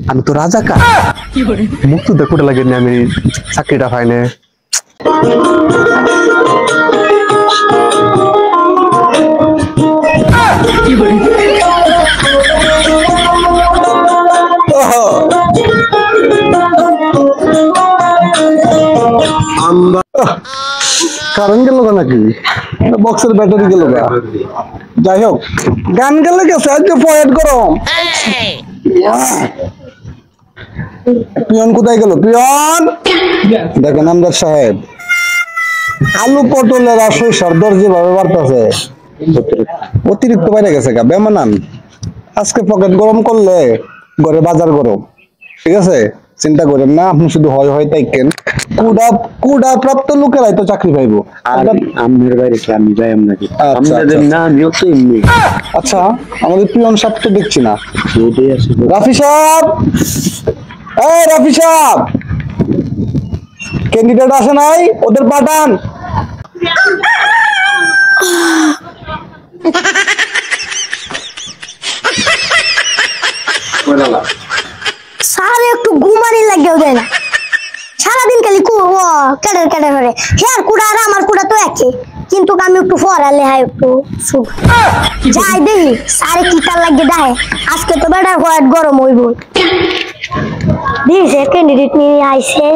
আমি তো রাজাকার মুক্তি দেখতে লাগেনি আমি চাকরিটা পাইনে কারণ গেল নাকি বক্সের ব্যাটারি গেল যাই হোক গান গেলে গেছে আজকে পয়েট গরম পিয়ন কোথায় গেল পিয়ন দেখেন আমদার সাহেব আলু পটলের আর সরিষার দর যেভাবে বাড়তেছে অতিরিক্ত বাইরে গেছে গা বেমানান আজকে পকেট গরম করলে ঘরে বাজার গরম ঠিক আছে চিন্তা করেন না আপনি শুধু হয় হয় তাই কেন কুড়া প্রাপ্ত লোকেরাই তো চাকরি পাইবো আমের বাইরে কি আমি যাই নাকি না আমিও তো এমনি আচ্ছা আমাদের পিয়ন সাহেব তো দেখছি না রাফি সাহেব এই রাফি সাহেব ক্যান্ডিডেট আসে নাই ওদের পাঠান স্যার একটু ঘুমানি লাগেও দেয় না সারাদিন খালি কেডার কেডার করে হেয়ার কুড়া আর আমার কুড়া তো একই কিন্তু আমি একটু পড়ালে হয় একটু যাই দেখি সারে কি তার লাগে দেয় আজকে তো বেটার হোয়াইট গরম হইব দিছে ক্যান্ডিডেট নিয়ে আইছে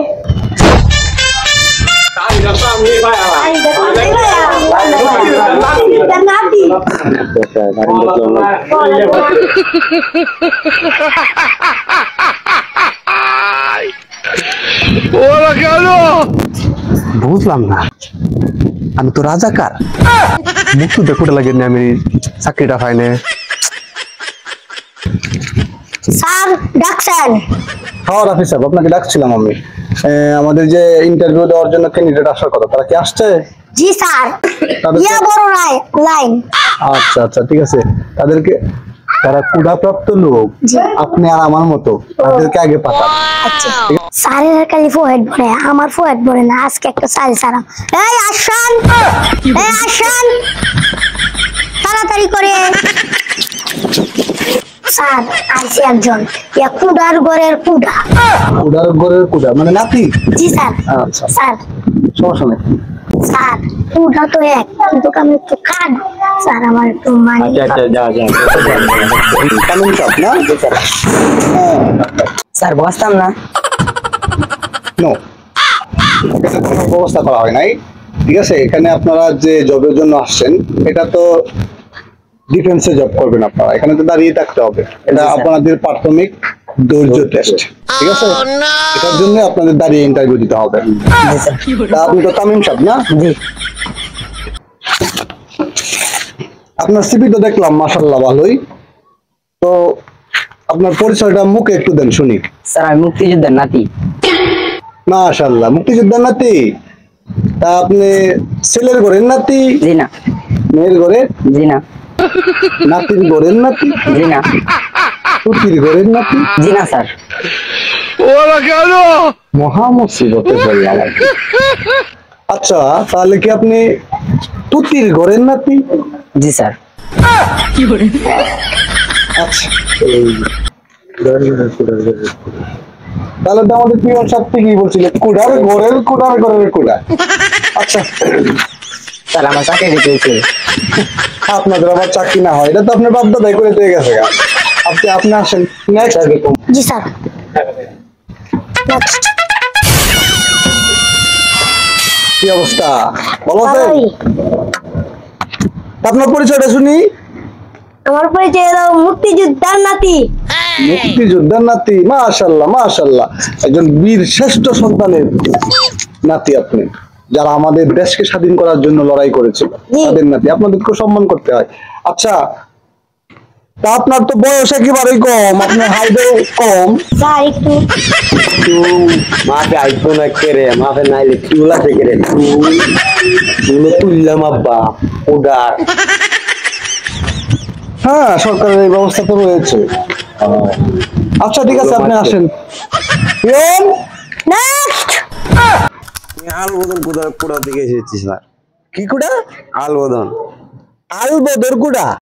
বুঝলাম না আমি তো রাজাকার মুক্তি দেখতে লাগেনি আমি চাকরিটা পাইনে স্যার ডাকছেন হ্যাঁ রাফি সাহেব আপনাকে ডাকছিলাম আমি আমাদের যে ইন্টারভিউ দেওয়ার জন্য ক্যান্ডিডেট আসার কথা তারা কি আসছে জি স্যার ইয়া বড় লাইন আচ্ছা আচ্ছা ঠিক আছে তাদেরকে তারা কুড়াপ্রাপ্ত লোক আপনি আর আমার মতো তাদেরকে আগে পাঠান আচ্ছা স্যারের খালি ফোহেড ভরে আমার ফোহেড ভরে না আজকে একটা চাল সারাম এই আসেন তাড়াতাড়ি করে স্যার আইসি একজন কুড়ার ঘরের কুড়া মানে নাতি জি স্যার আচ্ছা স্যার সমস্যা নেই স্যার কুড়া তো এক কিন্তু আমি একটু কাট স্যার আমার একটু মানে আচ্ছা যা কেমন চাপ না স্যার বসতাম না নো কোনো ব্যবস্থা করা হয় নাই ঠিক আছে এখানে আপনারা যে জবের জন্য আসছেন এটা তো ডিফেন্সে জব করবেন আপনারা এখানে তো দাঁড়িয়ে থাকতে হবে এটা আপনাদের প্রাথমিক ধৈর্য টেস্ট ঠিক আছে এটার জন্য আপনাদের দাঁড়িয়ে ইন্টারভিউ দিতে হবে আপনি তো তামিম সাহেব না আপনার সিভি তো দেখলাম মাশাআল্লাহ ভালোই তো আপনার পরিচয়টা মুখে একটু দেন শুনি স্যার আমি মুক্তিযোদ্ধার নাতি মাশাআল্লাহ মুক্তিযোদ্ধার নাতি তা আপনি ছেলের ঘরের নাতি জি না মেয়ের ঘরের জি না নাতির ঘরের নাতি জি না পুতির ঘরের নাতি জি না স্যার মহা মুসিবতে পড়লাম আচ্ছা তাহলে কি আপনি তুতির ঘরের নাতি জি স্যার আচ্ছা তাহলে তো আমাদের পিয়ন সাহেব ঠিকই বলছিল কুড়ার ঘরের কুড়া আচ্ছা স্যার আমার চাকরি দিতে হয়েছে আপনাদের আবার চাকরি না হয় এটা তো আপনার বাপ দাদাই করে দিয়ে গেছে আপনি আসেন নেক্সট জি স্যার কি অবস্থা ভালো আছেন আপনার পরিচয়টা শুনি আমার পরিচয় হলো মুক্তিযোদ্ধার নাতি মাশাআল্লাহ একজন বীর শ্রেষ্ঠ সন্তানের নাতি আপনি যারা আমাদের দেশকে স্বাধীন করার জন্য লড়াই করেছিল তাদের নাতি আপনাদেরকে সম্মান করতে হয় আচ্ছা তা আপনার তো বয়স একেবারেই কম আপনার হাইটও কম একটু মাফে আইতো না কেরে মাফে নাইলে চুলা থেকে রে চুলো তুললাম আব্বা ওডার হ্যাঁ সরকারের এই ব্যবস্থা তো রয়েছে আচ্ছা ঠিক আছে আপনি আসেন আলবদন কোথা থেকে এসেছি স্যার কি কুড়া আলবদন আল বদর কুড়া